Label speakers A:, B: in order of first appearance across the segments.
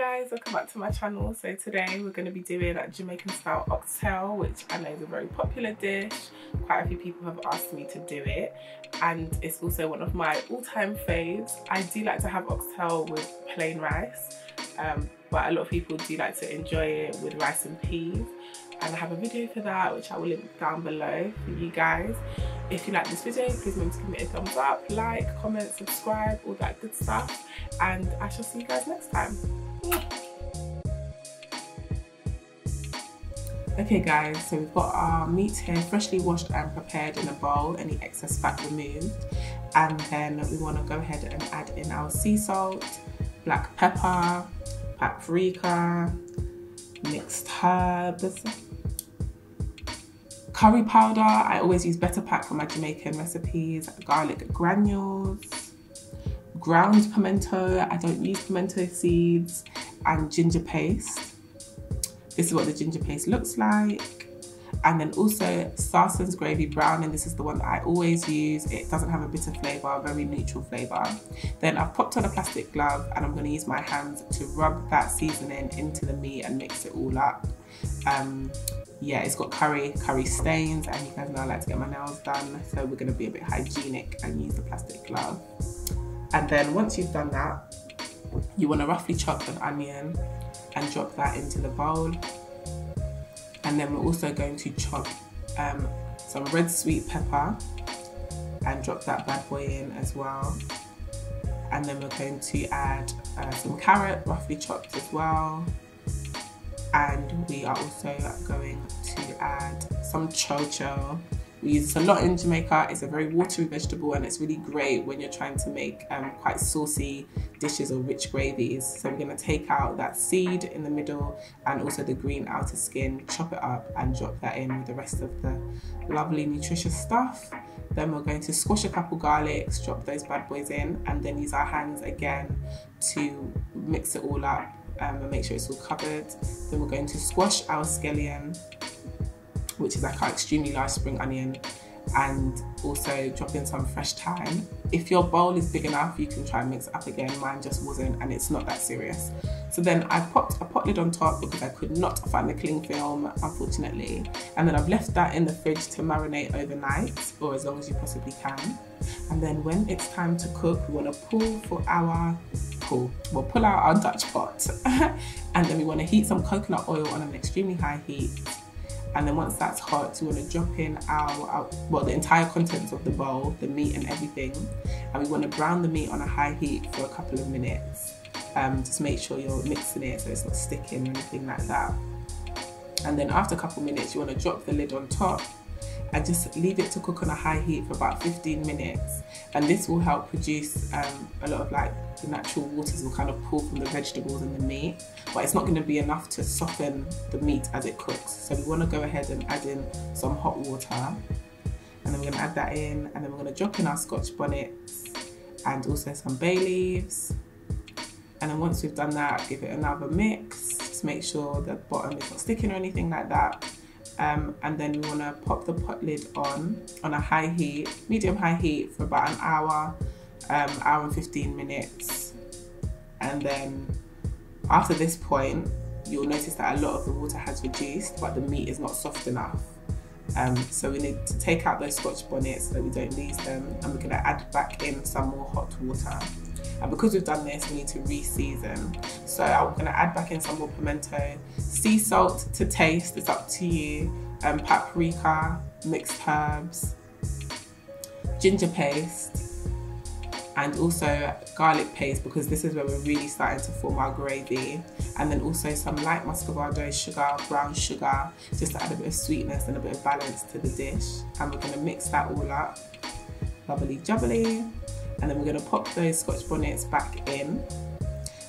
A: guys, welcome back to my channel. So today we're going to be doing a Jamaican style oxtail, which I know is a very popular dish. Quite a few people have asked me to do it, and it's also one of my all-time faves. I do like to have oxtail with plain rice, but a lot of people do like to enjoy it with rice and peas, and I have a video for that which I will link down below for you guys. If you like this video, please remember to give me a thumbs up, like, comment, subscribe, all that good stuff, and I shall see you guys next time. Okay guys, so we've got our meat here freshly washed and prepared in a bowl, any excess fat removed, and then we want to go ahead and add in our sea salt, black pepper, paprika, mixed herbs, curry powder. I always use Better Pack for my Jamaican recipes, garlic granules, ground pimento, I don't use pimento seeds, and ginger paste. This is what the ginger paste looks like. And then also Sarson's gravy brown, and this is the one that I always use. It doesn't have a bitter flavour, very neutral flavour. Then I've popped on a plastic glove and I'm going to use my hands to rub that seasoning into the meat and mix it all up. Yeah, it's got curry stains, and you guys know I like to get my nails done, so we're going to be a bit hygienic and use the plastic glove. And then once you've done that, you want to roughly chop an onion and drop that into the bowl. And then we're also going to chop some red sweet pepper and drop that bad boy in as well. And then we're going to add some carrot, roughly chopped as well. And we are also going to add some cho-cho. We use this a lot in Jamaica. It's a very watery vegetable, and it's really great when you're trying to make quite saucy dishes or rich gravies. So we're going to take out that seed in the middle and also the green outer skin, chop it up and drop that in with the rest of the lovely nutritious stuff. Then we're going to squash a couple garlics, drop those bad boys in, and then use our hands again to mix it all up and make sure it's all covered. Then we're going to squash our scallion, which is like our extremely large spring onion, and also drop in some fresh thyme. If your bowl is big enough, you can try and mix it up again. Mine just wasn't, and it's not that serious. So then I popped a pot lid on top because I could not find the cling film, unfortunately. And then I've left that in the fridge to marinate overnight, or as long as you possibly can. And then when it's time to cook, we want to pull out our Dutch pot. And then we want to heat some coconut oil on an extremely high heat. And then once that's hot, you want to drop in the entire contents of the bowl, the meat and everything. And we want to brown the meat on a high heat for a couple of minutes. Just make sure you're mixing it so it's not sticking or anything like that. And then after a couple of minutes, you want to drop the lid on top and just leave it to cook on a high heat for about 15 minutes. And this will help produce a lot of the natural waters will kind of pull from the vegetables and the meat, but it's not going to be enough to soften the meat as it cooks. So we want to go ahead and add in some hot water, and then we're going to add that in, and then we're going to drop in our scotch bonnets and also some bay leaves. And then once we've done that, give it another mix, just make sure the bottom is not sticking or anything like that. And then we want to pop the pot lid on a high heat, medium high heat, for about an hour, hour and 15 minutes. And then after this point, you'll notice that a lot of the water has reduced, but the meat is not soft enough. So we need to take out those scotch bonnets so that we don't lose them, and we're going to add back in some more hot water. And because we've done this, we need to re-season. So I'm going to add back in some more pimento, sea salt to taste, it's up to you, paprika, mixed herbs, ginger paste, and also garlic paste, because this is where we're really starting to form our gravy. And then also some light muscovado sugar, brown sugar, just to add a bit of sweetness and a bit of balance to the dish. And we're going to mix that all up, bubbly jubbly. And then we're going to pop those scotch bonnets back in,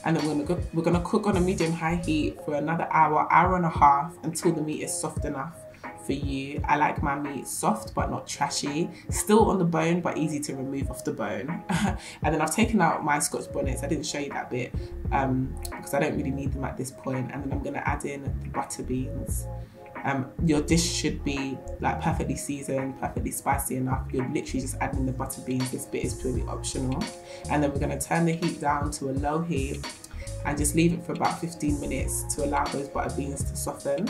A: and then we're going to cook on a medium high heat for another hour, hour and a half, until the meat is soft enough for you. I like my meat soft but not trashy, still on the bone but easy to remove off the bone. And then I've taken out my scotch bonnets. I didn't show you that bit because I don't really need them at this point. And then I'm going to add in the butterbeans. Your dish should be perfectly seasoned, perfectly spicy enough. You're literally just adding the butter beans. This bit is purely optional. And then we're going to turn the heat down to a low heat, and just leave it for about 15 minutes to allow those butter beans to soften.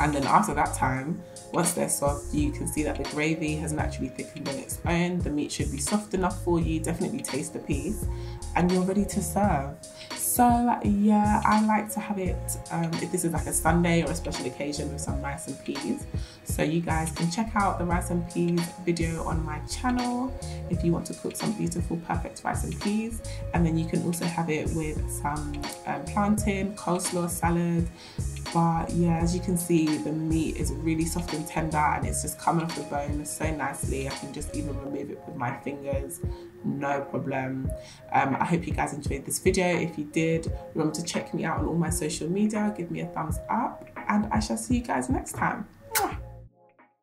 A: And then after that time, once they're soft, you can see that the gravy has naturally thickened on its own. The meat should be soft enough for you, definitely taste the piece, and you're ready to serve. So yeah, I like to have it, if this is like a Sunday or a special occasion, with some rice and peas. So you guys can check out the rice and peas video on my channel if you want to cook some beautiful, perfect rice and peas. And then you can also have it with some plantain, coleslaw, salad. But yeah, as you can see, the meat is really soft and tender, and it's just coming off the bone so nicely. I can just even remove it with my fingers, no problem. I hope you guys enjoyed this video. If you did, remember to check me out on all my social media, give me a thumbs up, and I shall see you guys next time.